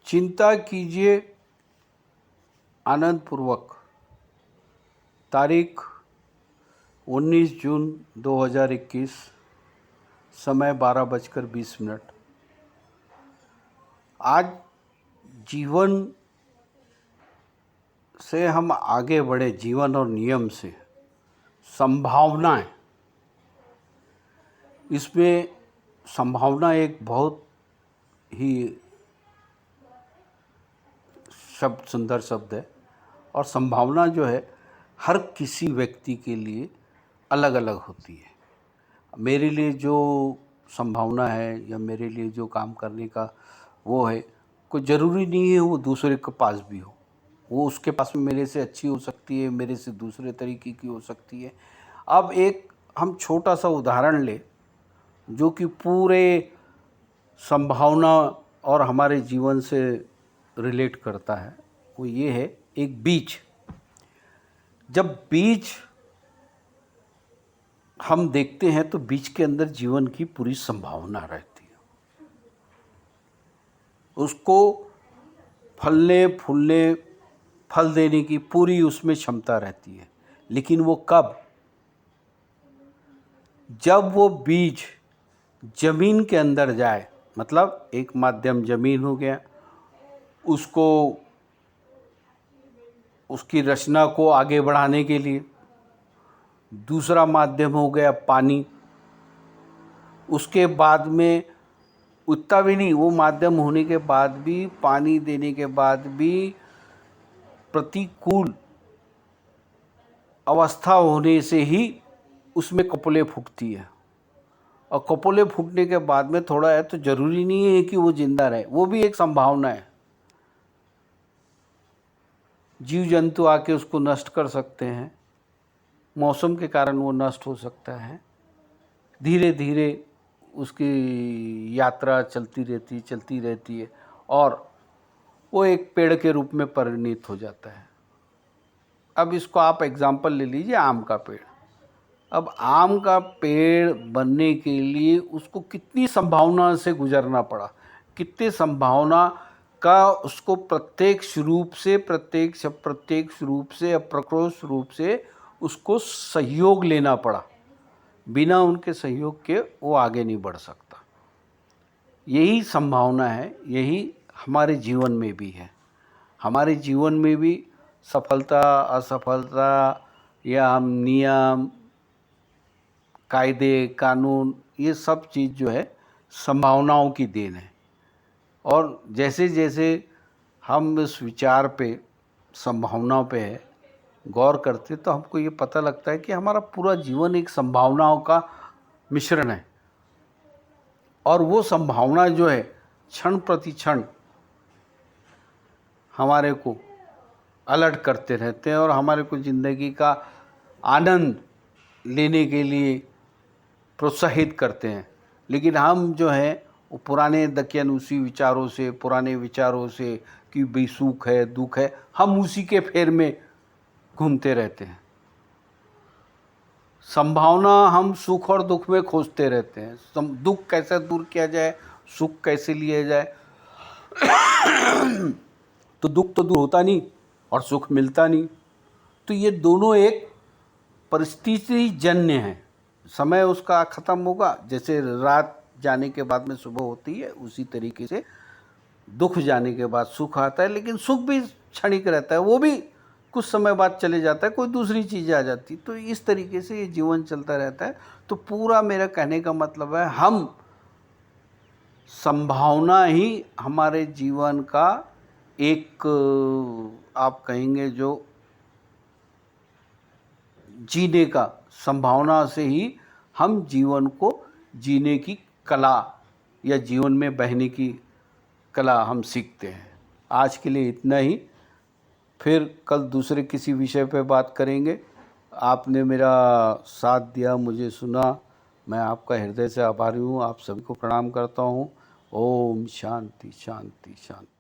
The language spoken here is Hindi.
चिंता कीजिए आनंद पूर्वक। तारीख 19 जून 2021, समय 12:20। आज जीवन से हम आगे बढ़े, जीवन और नियम से संभावनाएं। इसमें संभावना एक बहुत ही सुंदर शब्द है, और संभावना जो है हर किसी व्यक्ति के लिए अलग अलग होती है। मेरे लिए जो संभावना है या मेरे लिए जो काम करने का वो है, कोई ज़रूरी नहीं है वो दूसरे के पास भी हो। वो उसके पास में मेरे से अच्छी हो सकती है, मेरे से दूसरे तरीके की हो सकती है। अब एक हम छोटा सा उदाहरण ले जो कि पूरे संभावना और हमारे जीवन से रिलेट करता है। वो ये है, एक बीज। जब बीज हम देखते हैं तो बीज के अंदर जीवन की पूरी संभावना रहती है। उसको फलने फूलने फल देने की पूरी उसमें क्षमता रहती है। लेकिन वो कब? जब वो बीज जमीन के अंदर जाए, मतलब एक माध्यम जमीन हो गया, उसको उसकी रचना को आगे बढ़ाने के लिए। दूसरा माध्यम हो गया पानी। उसके बाद में उतना भी नहीं, वो माध्यम होने के बाद भी, पानी देने के बाद भी प्रतिकूल अवस्था होने से ही उसमें कपोले फूटती है। और कपोले फूटने के बाद में थोड़ा है तो ज़रूरी नहीं है कि वो जिंदा रहे, वो भी एक संभावना है। जीव जंतु आके उसको नष्ट कर सकते हैं, मौसम के कारण वो नष्ट हो सकता है। धीरे धीरे उसकी यात्रा चलती रहती है और वो एक पेड़ के रूप में परिणित हो जाता है। अब इसको आप एग्जाम्पल ले लीजिए, आम का पेड़। अब आम का पेड़ बनने के लिए उसको कितनी संभावना से गुजरना पड़ा, कितने संभावना का उसको प्रत्यक्ष रूप से अप्रत्यक्ष रूप से उसको सहयोग लेना पड़ा। बिना उनके सहयोग के वो आगे नहीं बढ़ सकता। यही संभावना है, यही हमारे जीवन में भी है। हमारे जीवन में भी सफलता असफलता या हम नियम कायदे कानून, ये सब चीज़ जो है संभावनाओं की देन है। और जैसे जैसे हम इस विचार पे, संभावनाओं पे है गौर करते तो हमको ये पता लगता है कि हमारा पूरा जीवन एक संभावनाओं का मिश्रण है। और वो संभावना जो है क्षण प्रति क्षण हमारे को अलर्ट करते रहते हैं और हमारे को ज़िंदगी का आनंद लेने के लिए प्रोत्साहित करते हैं। लेकिन हम जो हैं वो पुराने दकियानूसी विचारों से, पुराने विचारों से कि भाई सुख है दुख है, हम उसी के फेर में घूमते रहते हैं। संभावना हम सुख और दुख में खोजते रहते हैं। दुख कैसे दूर किया जाए, सुख कैसे लिया जाए। तो दुख तो दूर होता नहीं और सुख मिलता नहीं। तो ये दोनों एक परिस्थिति जन्य है। समय उसका ख़त्म होगा, जैसे रात जाने के बाद में सुबह होती है, उसी तरीके से दुख जाने के बाद सुख आता है। लेकिन सुख भी क्षणिक रहता है, वो भी कुछ समय बाद चले जाता है, कोई दूसरी चीज़ आ जाती। तो इस तरीके से ये जीवन चलता रहता है। तो पूरा मेरा कहने का मतलब है, हम संभावना ही हमारे जीवन का एक, आप कहेंगे जो जीने का, संभावना से ही हम जीवन को जीने की कला या जीवन में बहने की कला हम सीखते हैं। आज के लिए इतना ही, फिर कल दूसरे किसी विषय पर बात करेंगे। आपने मेरा साथ दिया, मुझे सुना, मैं आपका हृदय से आभारी हूँ। आप सभी को प्रणाम करता हूँ। ओम शांति शांति शांति।